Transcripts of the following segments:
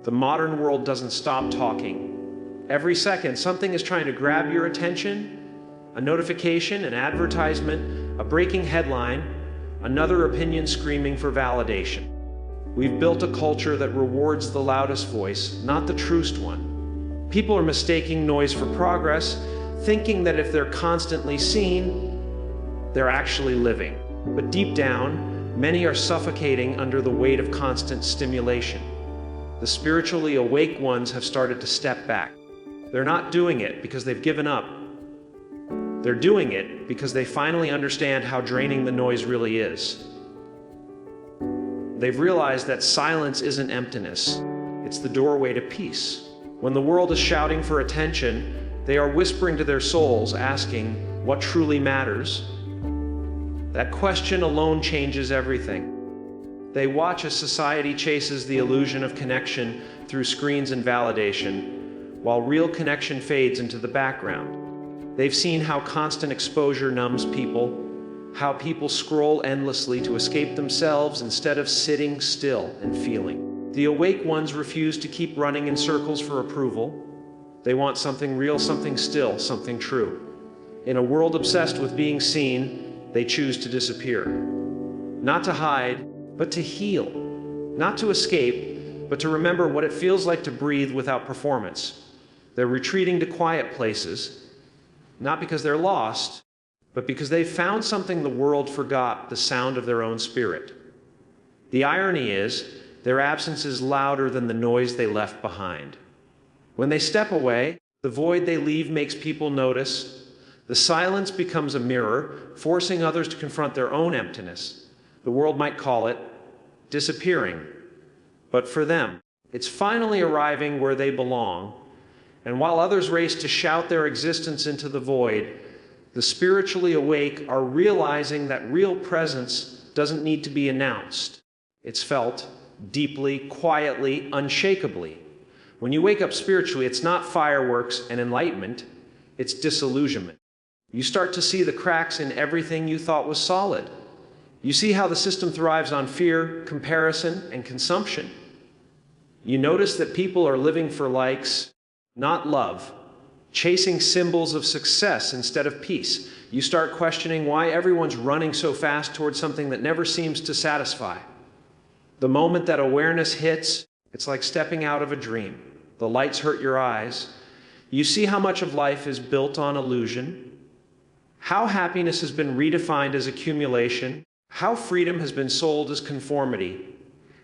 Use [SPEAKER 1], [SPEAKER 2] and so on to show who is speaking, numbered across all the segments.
[SPEAKER 1] The modern world doesn't stop talking. Every second, something is trying to grab your attention: a notification, an advertisement, a breaking headline, another opinion screaming for validation. We've built a culture that rewards the loudest voice, not the truest one. People are mistaking noise for progress, thinking that if they're constantly seen, they're actually living. But deep down, many are suffocating under the weight of constant stimulation. The spiritually awake ones have started to step back. They're not doing it because they've given up. They're doing it because they finally understand how draining the noise really is. They've realized that silence isn't emptiness. It's the doorway to peace. When the world is shouting for attention, they are whispering to their souls, asking, what truly matters? That question alone changes everything. They watch as society chases the illusion of connection through screens and validation, while real connection fades into the background. They've seen how constant exposure numbs people, how people scroll endlessly to escape themselves instead of sitting still and feeling. The awake ones refuse to keep running in circles for approval. They want something real, something still, something true. In a world obsessed with being seen, they choose to disappear. Not to hide, but to heal. Not to escape, but to remember what it feels like to breathe without performance. They're retreating to quiet places, not because they're lost, but because they've found something the world forgot: the sound of their own spirit. The irony is, their absence is louder than the noise they left behind. When they step away, the void they leave makes people notice. The silence becomes a mirror, forcing others to confront their own emptiness. The world might call it disappearing, but for them, it's finally arriving where they belong. And while others race to shout their existence into the void, the spiritually awake are realizing that real presence doesn't need to be announced. It's felt deeply, quietly, unshakably. When you wake up spiritually, it's not fireworks and enlightenment, it's disillusionment. You start to see the cracks in everything you thought was solid. You see how the system thrives on fear, comparison, and consumption. You notice that people are living for likes, not love, chasing symbols of success instead of peace. You start questioning why everyone's running so fast towards something that never seems to satisfy. The moment that awareness hits, it's like stepping out of a dream. The lights hurt your eyes. You see how much of life is built on illusion, how happiness has been redefined as accumulation, how freedom has been sold as conformity.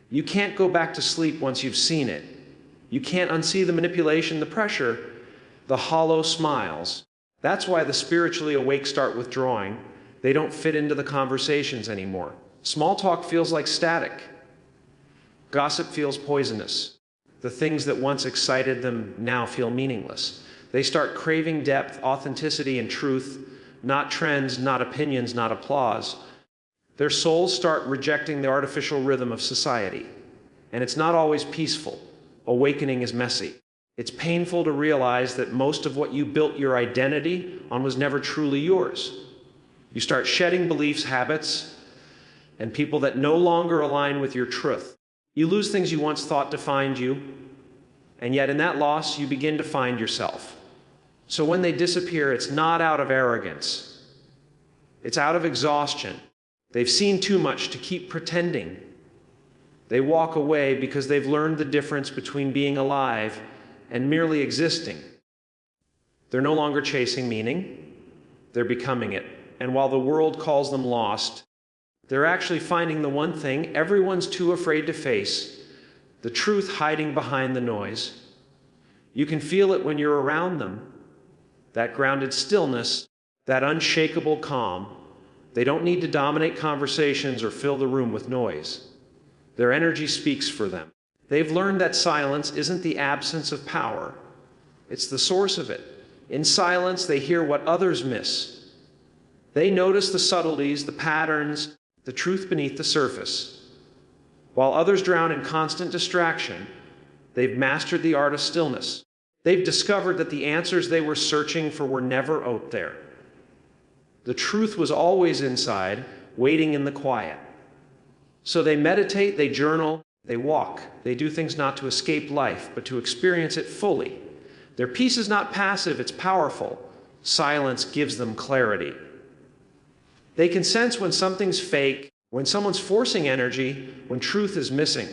[SPEAKER 1] You can't go back to sleep once you've seen it. You can't unsee the manipulation, the pressure, the hollow smiles. That's why the spiritually awake start withdrawing. They don't fit into the conversations anymore. Small talk feels like static. Gossip feels poisonous. The things that once excited them now feel meaningless. They start craving depth, authenticity, and truth, not trends, not opinions, not applause. Their souls start rejecting the artificial rhythm of society. And it's not always peaceful. Awakening is messy. It's painful to realize that most of what you built your identity on was never truly yours. You start shedding beliefs, habits, and people that no longer align with your truth. You lose things you once thought defined you, and yet in that loss, you begin to find yourself. So when they disappear, it's not out of arrogance. It's out of exhaustion. They've seen too much to keep pretending. They walk away because they've learned the difference between being alive and merely existing. They're no longer chasing meaning, they're becoming it. And while the world calls them lost, they're actually finding the one thing everyone's too afraid to face: the truth hiding behind the noise. You can feel it when you're around them, that grounded stillness, that unshakable calm. They don't need to dominate conversations or fill the room with noise. Their energy speaks for them. They've learned that silence isn't the absence of power, it's the source of it. In silence, they hear what others miss. They notice the subtleties, the patterns, the truth beneath the surface. While others drown in constant distraction, they've mastered the art of stillness. They've discovered that the answers they were searching for were never out there. The truth was always inside, waiting in the quiet. So they meditate, they journal, They walk. They do things not to escape life, but to experience it fully. Their peace is not passive, it's powerful. Silence gives them clarity. They can sense when something's fake, when someone's forcing energy, when truth is missing.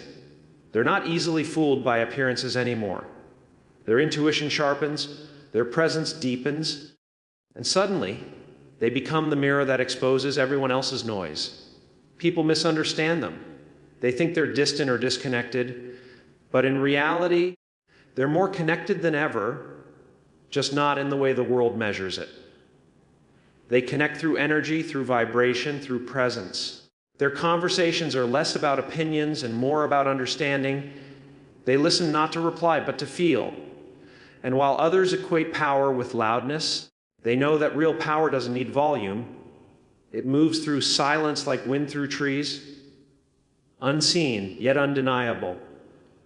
[SPEAKER 1] They're not easily fooled by appearances anymore. Their intuition sharpens, their presence deepens, and suddenly, they become the mirror that exposes everyone else's noise. People misunderstand them. They think they're distant or disconnected, but in reality, they're more connected than ever, just not in the way the world measures it. They connect through energy, through vibration, through presence. Their conversations are less about opinions and more about understanding. They listen not to reply, but to feel. And while others equate power with loudness, they know that real power doesn't need volume. It moves through silence like wind through trees, unseen, yet undeniable.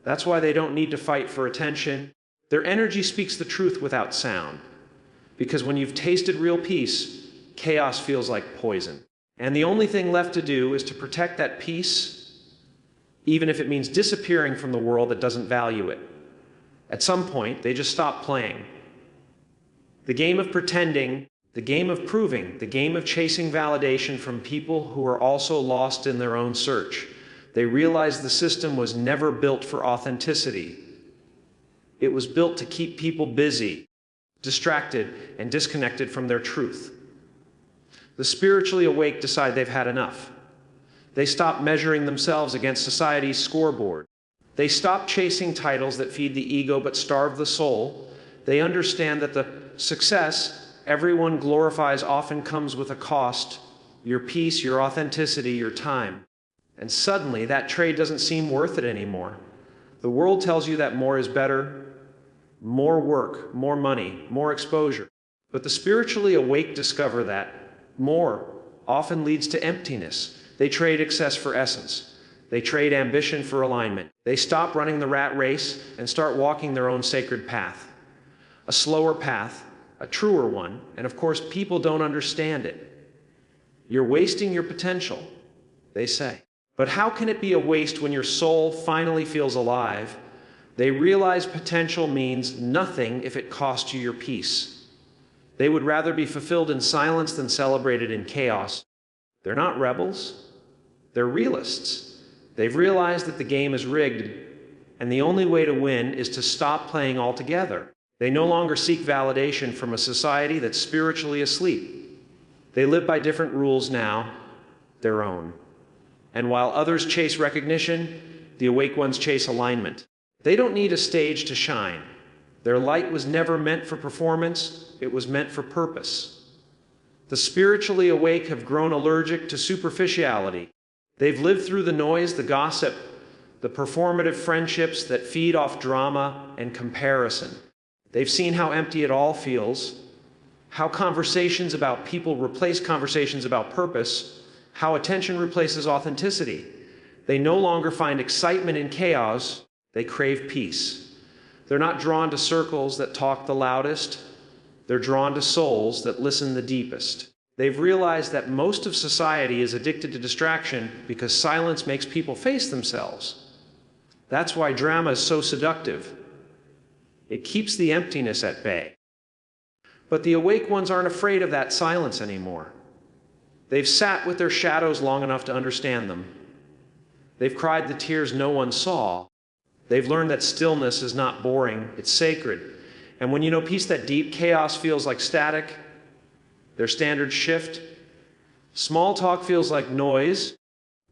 [SPEAKER 1] That's why they don't need to fight for attention. Their energy speaks the truth without sound. Because when you've tasted real peace, chaos feels like poison. And the only thing left to do is to protect that peace, even if it means disappearing from the world that doesn't value it. At some point, they just stop playing. The game of pretending, the game of proving, the game of chasing validation from people who are also lost in their own search. They realize the system was never built for authenticity. It was built to keep people busy, distracted, and disconnected from their truth. The spiritually awake decide they've had enough. They stop measuring themselves against society's scoreboard. They stop chasing titles that feed the ego but starve the soul. They understand that the success everyone glorifies often comes with a cost: your peace, your authenticity, your time. And suddenly, that trade doesn't seem worth it anymore. The world tells you that more is better, more work, more money, more exposure. But the spiritually awake discover that more often leads to emptiness. They trade excess for essence. They trade ambition for alignment. They stop running the rat race and start walking their own sacred path. A slower path, a truer one, and of course, people don't understand it. You're wasting your potential, they say. But how can it be a waste when your soul finally feels alive? They realize potential means nothing if it costs you your peace. They would rather be fulfilled in silence than celebrated in chaos. They're not rebels. They're realists. They've realized that the game is rigged, and the only way to win is to stop playing altogether. They no longer seek validation from a society that's spiritually asleep. They live by different rules now, their own. And while others chase recognition, the awake ones chase alignment. They don't need a stage to shine. Their light was never meant for performance, it was meant for purpose. The spiritually awake have grown allergic to superficiality. They've lived through the noise, the gossip, the performative friendships that feed off drama and comparison. They've seen how empty it all feels, how conversations about people replace conversations about purpose, how attention replaces authenticity. They no longer find excitement in chaos, they crave peace. They're not drawn to circles that talk the loudest, they're drawn to souls that listen the deepest. They've realized that most of society is addicted to distraction because silence makes people face themselves. That's why drama is so seductive. It keeps the emptiness at bay. But the awake ones aren't afraid of that silence anymore. They've sat with their shadows long enough to understand them. They've cried the tears no one saw. They've learned that stillness is not boring, it's sacred. And when you know peace that deep, chaos feels like static. Their standards shift. Small talk feels like noise.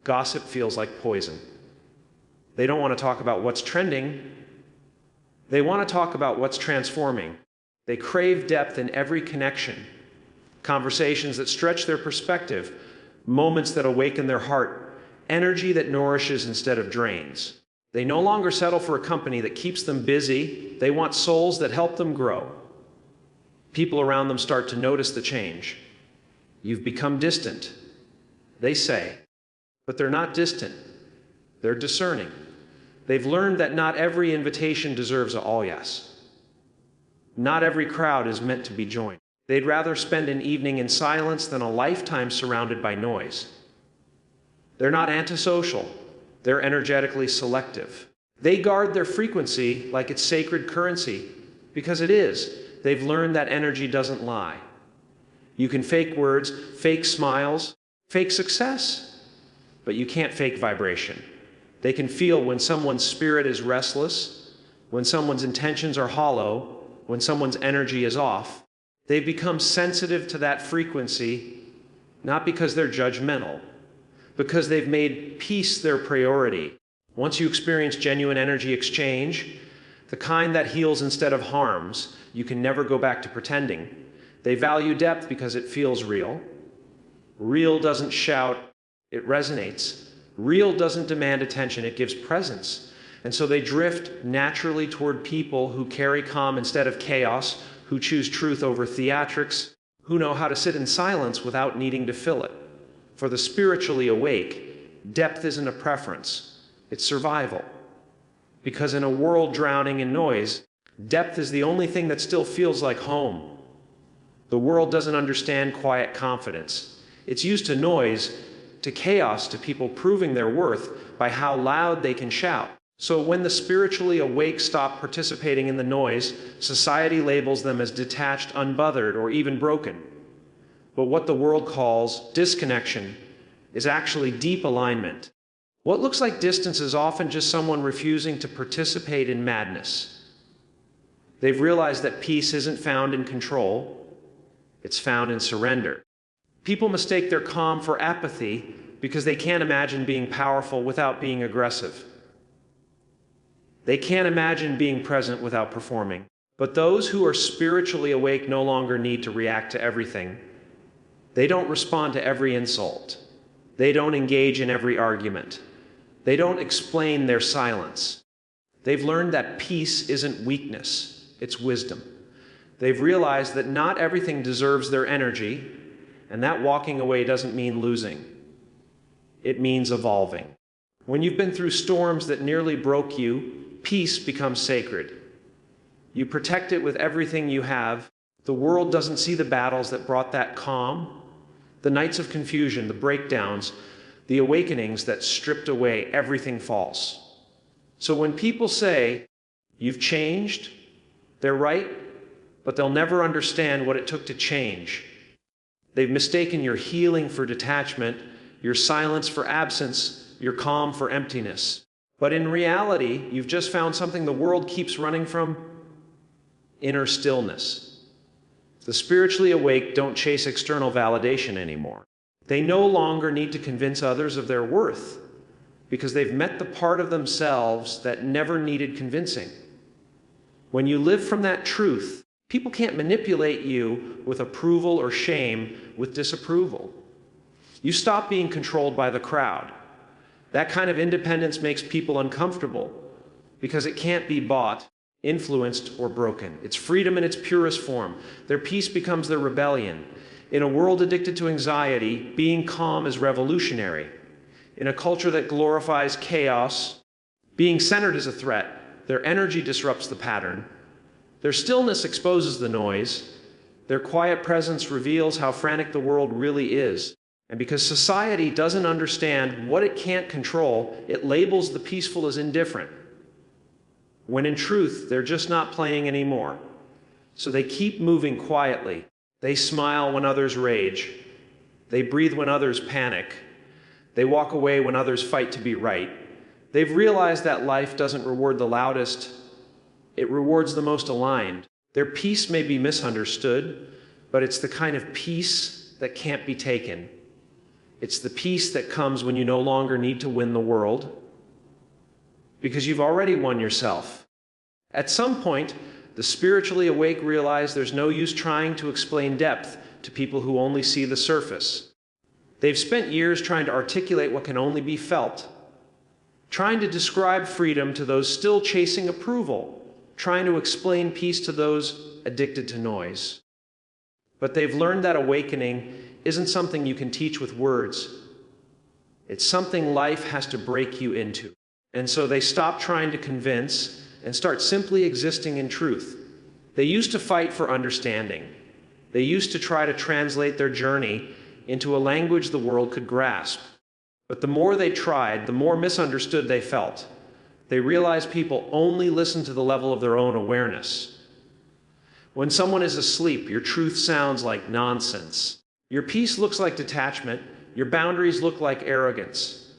[SPEAKER 1] Gossip feels like poison. They don't want to talk about what's trending. They want to talk about what's transforming. They crave depth in every connection. Conversations that stretch their perspective. Moments that awaken their heart. Energy that nourishes instead of drains. They no longer settle for a company that keeps them busy. They want souls that help them grow. People around them start to notice the change. You've become distant, they say. But they're not distant. They're discerning. They've learned that not every invitation deserves an all yes. Not every crowd is meant to be joined. They'd rather spend an evening in silence than a lifetime surrounded by noise. They're not antisocial. They're energetically selective. They guard their frequency like it's sacred currency, because it is. They've learned that energy doesn't lie. You can fake words, fake smiles, fake success, but you can't fake vibration. They can feel when someone's spirit is restless, when someone's intentions are hollow, when someone's energy is off. They've become sensitive to that frequency, not because they're judgmental, because they've made peace their priority. Once you experience genuine energy exchange, the kind that heals instead of harms, you can never go back to pretending. They value depth because it feels real. Real doesn't shout, it resonates. Real doesn't demand attention, it gives presence. And so they drift naturally toward people who carry calm instead of chaos, who choose truth over theatrics, who know how to sit in silence without needing to fill it. For the spiritually awake, depth isn't a preference, it's survival. Because in a world drowning in noise, depth is the only thing that still feels like home. The world doesn't understand quiet confidence. It's used to noise, to chaos, to people proving their worth by how loud they can shout. So when the spiritually awake stop participating in the noise, society labels them as detached, unbothered, or even broken. But what the world calls disconnection is actually deep alignment. What looks like distance is often just someone refusing to participate in madness. They've realized that peace isn't found in control, it's found in surrender. People mistake their calm for apathy because they can't imagine being powerful without being aggressive. They can't imagine being present without performing. But those who are spiritually awake no longer need to react to everything. They don't respond to every insult. They don't engage in every argument. They don't explain their silence. They've learned that peace isn't weakness, it's wisdom. They've realized that not everything deserves their energy, and that walking away doesn't mean losing. It means evolving. When you've been through storms that nearly broke you, peace becomes sacred. You protect it with everything you have. The world doesn't see the battles that brought that calm, the nights of confusion, the breakdowns, the awakenings that stripped away everything false. So when people say, "You've changed," they're right, but they'll never understand what it took to change. They've mistaken your healing for detachment, your silence for absence, your calm for emptiness. But in reality, you've just found something the world keeps running from: inner stillness. The spiritually awake don't chase external validation anymore. They no longer need to convince others of their worth because they've met the part of themselves that never needed convincing. When you live from that truth, people can't manipulate you with approval or shame with disapproval. You stop being controlled by the crowd. That kind of independence makes people uncomfortable because it can't be bought, influenced, or broken. It's freedom in its purest form. Their peace becomes their rebellion. In a world addicted to anxiety, being calm is revolutionary. In a culture that glorifies chaos, being centered is a threat. Their energy disrupts the pattern. Their stillness exposes the noise. Their quiet presence reveals how frantic the world really is. And because society doesn't understand what it can't control, it labels the peaceful as indifferent, when in truth, they're just not playing anymore. So they keep moving quietly. They smile when others rage. They breathe when others panic. They walk away when others fight to be right. They've realized that life doesn't reward the loudest, it rewards the most aligned. Their peace may be misunderstood, but it's the kind of peace that can't be taken. It's the peace that comes when you no longer need to win the world, because you've already won yourself. At some point, the spiritually awake realize there's no use trying to explain depth to people who only see the surface. They've spent years trying to articulate what can only be felt, trying to describe freedom to those still chasing approval, trying to explain peace to those addicted to noise. But they've learned that awakening isn't something you can teach with words. It's something life has to break you into. And so they stop trying to convince and start simply existing in truth. They used to fight for understanding. They used to try to translate their journey into a language the world could grasp. But the more they tried, the more misunderstood they felt. They realized people only listen to the level of their own awareness. When someone is asleep, your truth sounds like nonsense. Your peace looks like detachment, your boundaries look like arrogance,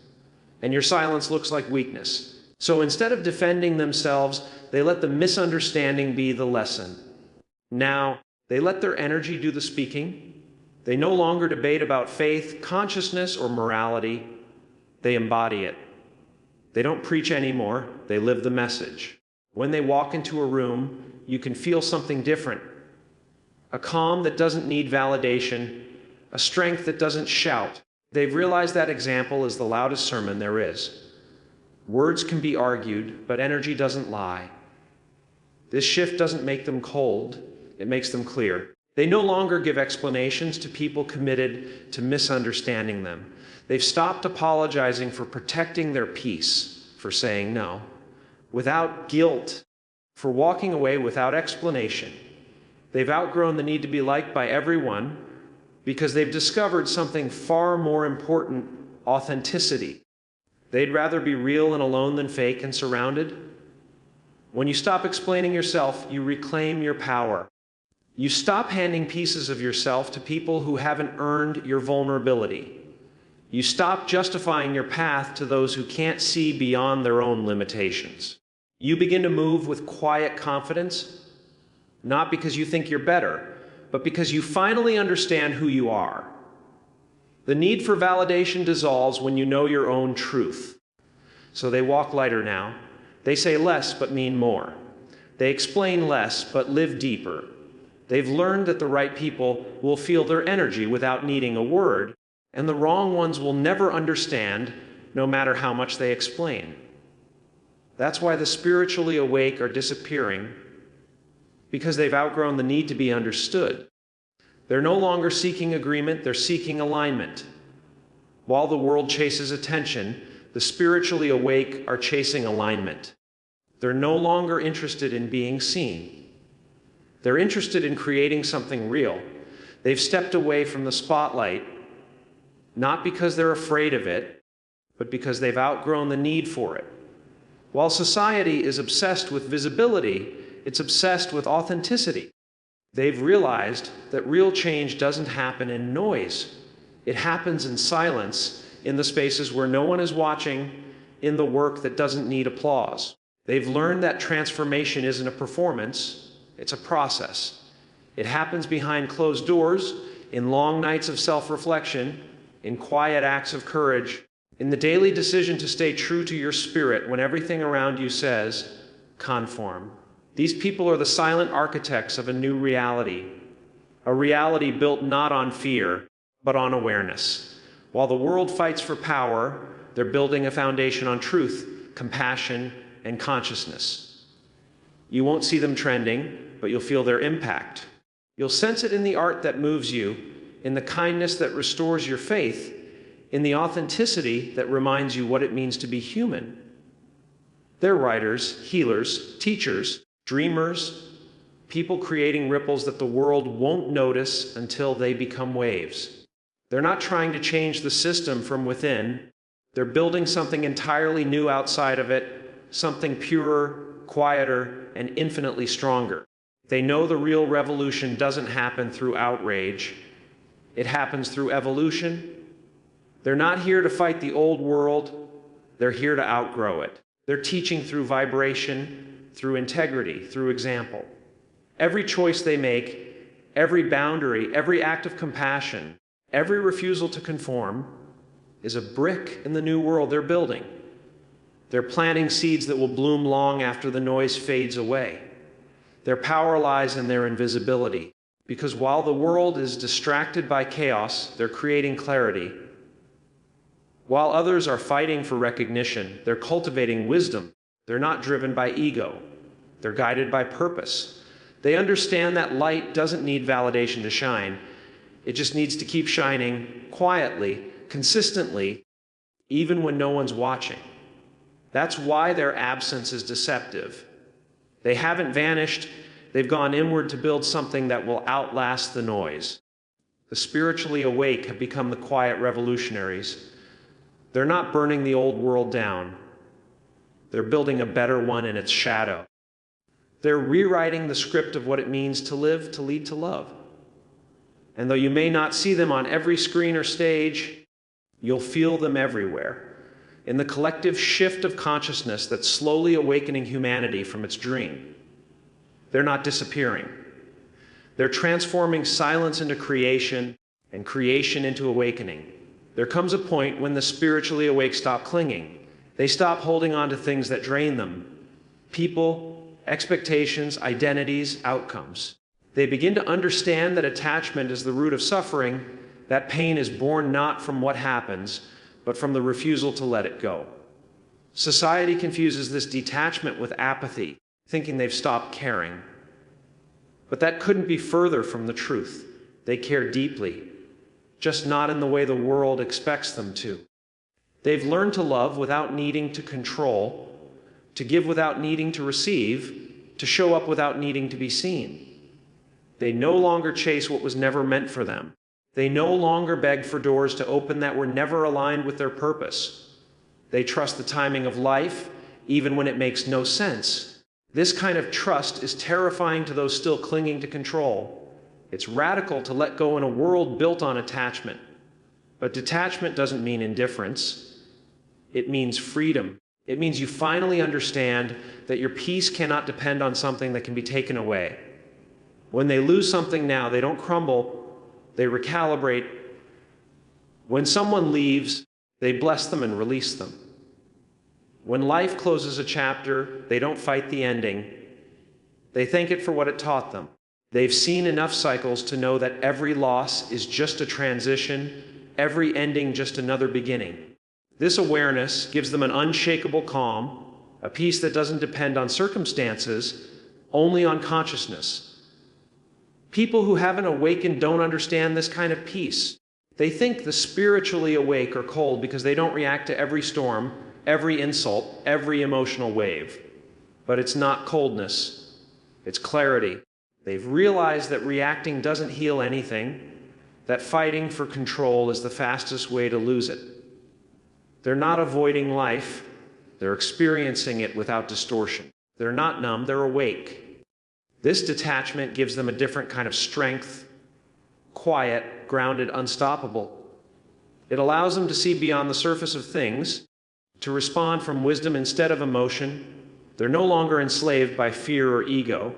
[SPEAKER 1] and your silence looks like weakness. So instead of defending themselves, they let the misunderstanding be the lesson. Now, they let their energy do the speaking. They no longer debate about faith, consciousness, or morality. They embody it. They don't preach anymore, they live the message. When they walk into a room, you can feel something different. A calm that doesn't need validation, a strength that doesn't shout. They've realized that example is the loudest sermon there is. Words can be argued, but energy doesn't lie. This shift doesn't make them cold, it makes them clear. They no longer give explanations to people committed to misunderstanding them. They've stopped apologizing for protecting their peace, for saying no, without guilt, for walking away without explanation. They've outgrown the need to be liked by everyone because they've discovered something far more important: authenticity. They'd rather be real and alone than fake and surrounded. When you stop explaining yourself, you reclaim your power. You stop handing pieces of yourself to people who haven't earned your vulnerability. You stop justifying your path to those who can't see beyond their own limitations. You begin to move with quiet confidence, not because you think you're better, but because you finally understand who you are. The need for validation dissolves when you know your own truth. So they walk lighter now. They say less but mean more. They explain less but live deeper. They've learned that the right people will feel their energy without needing a word, and the wrong ones will never understand, no matter how much they explain. That's why the spiritually awake are disappearing, because they've outgrown the need to be understood. They're no longer seeking agreement, they're seeking alignment. While the world chases attention, the spiritually awake are chasing alignment. They're no longer interested in being seen. They're interested in creating something real. They've stepped away from the spotlight, not because they're afraid of it, but because they've outgrown the need for it. While society is obsessed with visibility, it's obsessed with authenticity. They've realized that real change doesn't happen in noise. It happens in silence, in the spaces where no one is watching, in the work that doesn't need applause. They've learned that transformation isn't a performance, it's a process. It happens behind closed doors, in long nights of self-reflection, in quiet acts of courage, in the daily decision to stay true to your spirit when everything around you says, conform. These people are the silent architects of a new reality, a reality built not on fear, but on awareness. While the world fights for power, they're building a foundation on truth, compassion, and consciousness. You won't see them trending, but you'll feel their impact. You'll sense it in the art that moves you, in the kindness that restores your faith, in the authenticity that reminds you what it means to be human. They're writers, healers, teachers, dreamers, people creating ripples that the world won't notice until they become waves. They're not trying to change the system from within. They're building something entirely new outside of it, something purer, quieter, and infinitely stronger. They know the real revolution doesn't happen through outrage. It happens through evolution. They're not here to fight the old world. They're here to outgrow it. They're teaching through vibration, through integrity, through example. Every choice they make, every boundary, every act of compassion, every refusal to conform is a brick in the new world they're building. They're planting seeds that will bloom long after the noise fades away. Their power lies in their invisibility, because while the world is distracted by chaos, they're creating clarity. While others are fighting for recognition, they're cultivating wisdom. They're not driven by ego. They're guided by purpose. They understand that light doesn't need validation to shine. It just needs to keep shining quietly, consistently, even when no one's watching. That's why their absence is deceptive. They haven't vanished. They've gone inward to build something that will outlast the noise. The spiritually awake have become the quiet revolutionaries. They're not burning the old world down. They're building a better one in its shadow. They're rewriting the script of what it means to live, to lead, to love. And though you may not see them on every screen or stage, you'll feel them everywhere, in the collective shift of consciousness that's slowly awakening humanity from its dream. They're not disappearing. They're transforming silence into creation and creation into awakening. There comes a point when the spiritually awake stop clinging. They stop holding on to things that drain them. People, expectations, identities, outcomes. They begin to understand that attachment is the root of suffering, that pain is born not from what happens, but from the refusal to let it go. Society confuses this detachment with apathy, thinking they've stopped caring. But that couldn't be further from the truth. They care deeply, just not in the way the world expects them to. They've learned to love without needing to control, to give without needing to receive, to show up without needing to be seen. They no longer chase what was never meant for them. They no longer beg for doors to open that were never aligned with their purpose. They trust the timing of life, even when it makes no sense. This kind of trust is terrifying to those still clinging to control. It's radical to let go in a world built on attachment. But detachment doesn't mean indifference. It means freedom. It means you finally understand that your peace cannot depend on something that can be taken away. When they lose something now, they don't crumble, they recalibrate. When someone leaves, they bless them and release them. When life closes a chapter, they don't fight the ending. They thank it for what it taught them. They've seen enough cycles to know that every loss is just a transition, every ending just another beginning. This awareness gives them an unshakable calm, a peace that doesn't depend on circumstances, only on consciousness. People who haven't awakened don't understand this kind of peace. They think the spiritually awake are cold because they don't react to every storm, every insult, every emotional wave. But it's not coldness, it's clarity. They've realized that reacting doesn't heal anything, that fighting for control is the fastest way to lose it. They're not avoiding life, they're experiencing it without distortion. They're not numb, they're awake. This detachment gives them a different kind of strength, quiet, grounded, unstoppable. It allows them to see beyond the surface of things, to respond from wisdom instead of emotion. They're no longer enslaved by fear or ego.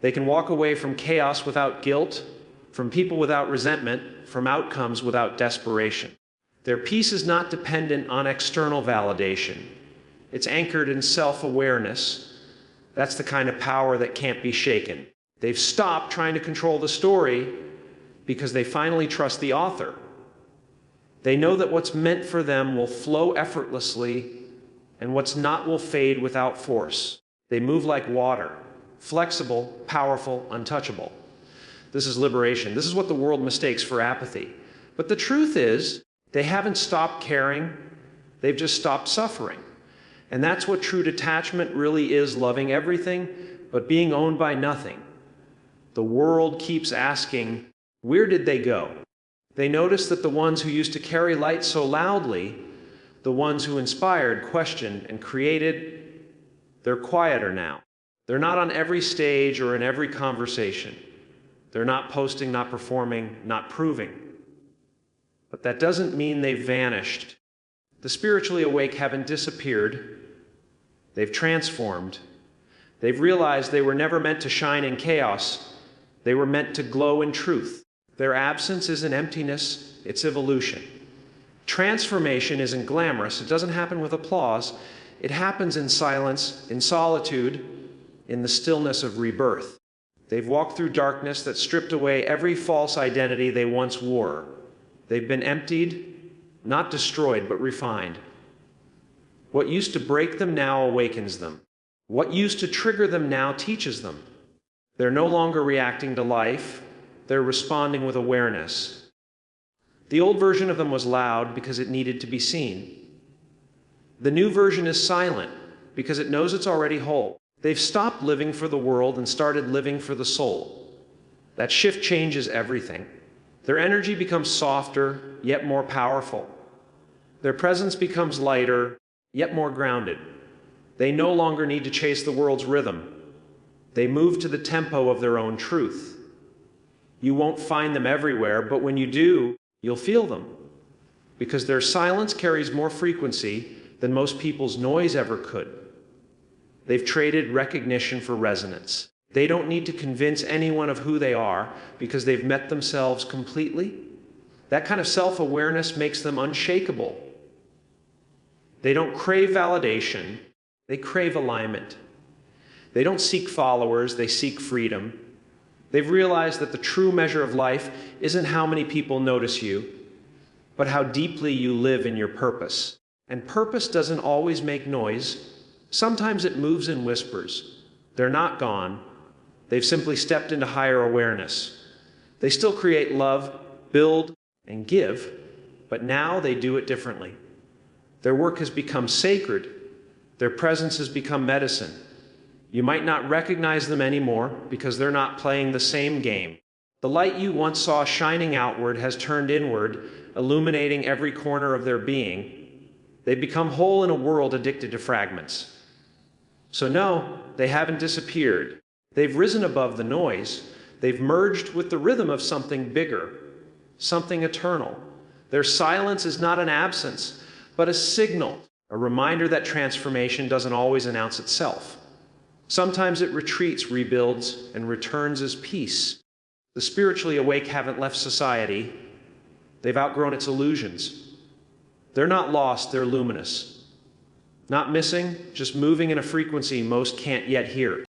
[SPEAKER 1] They can walk away from chaos without guilt, from people without resentment, from outcomes without desperation. Their peace is not dependent on external validation. It's anchored in self-awareness. That's the kind of power that can't be shaken. They've stopped trying to control the story because they finally trust the author. They know that what's meant for them will flow effortlessly and what's not will fade without force. They move like water, flexible, powerful, untouchable. This is liberation. This is what the world mistakes for apathy. But the truth is, they haven't stopped caring, they've just stopped suffering. And that's what true detachment really is, loving everything, but being owned by nothing. The world keeps asking, where did they go? They notice that the ones who used to carry light so loudly, the ones who inspired, questioned, and created, they're quieter now. They're not on every stage or in every conversation. They're not posting, not performing, not proving. But that doesn't mean they've vanished. The spiritually awake haven't disappeared. They've transformed. They've realized they were never meant to shine in chaos. They were meant to glow in truth. Their absence isn't emptiness, it's evolution. Transformation isn't glamorous. It doesn't happen with applause. It happens in silence, in solitude, in the stillness of rebirth. They've walked through darkness that stripped away every false identity they once wore. They've been emptied, not destroyed, but refined. What used to break them now awakens them. What used to trigger them now teaches them. They're no longer reacting to life, they're responding with awareness. The old version of them was loud because it needed to be seen. The new version is silent because it knows it's already whole. They've stopped living for the world and started living for the soul. That shift changes everything. Their energy becomes softer, yet more powerful. Their presence becomes lighter, yet more grounded. They no longer need to chase the world's rhythm. They move to the tempo of their own truth. You won't find them everywhere, but when you do, you'll feel them. Because their silence carries more frequency than most people's noise ever could. They've traded recognition for resonance. They don't need to convince anyone of who they are because they've met themselves completely. That kind of self-awareness makes them unshakable. They don't crave validation, they crave alignment. They don't seek followers, they seek freedom. They've realized that the true measure of life isn't how many people notice you, but how deeply you live in your purpose. And purpose doesn't always make noise. Sometimes it moves in whispers. They're not gone. They've simply stepped into higher awareness. They still create love, build, and give, but now they do it differently. Their work has become sacred. Their presence has become medicine. You might not recognize them anymore because they're not playing the same game. The light you once saw shining outward has turned inward, illuminating every corner of their being. They've become whole in a world addicted to fragments. So no, they haven't disappeared. They've risen above the noise. They've merged with the rhythm of something bigger, something eternal. Their silence is not an absence, but a signal, a reminder that transformation doesn't always announce itself. Sometimes it retreats, rebuilds, and returns as peace. The spiritually awake haven't left society. They've outgrown its illusions. They're not lost, they're luminous. Not missing, just moving in a frequency most can't yet hear.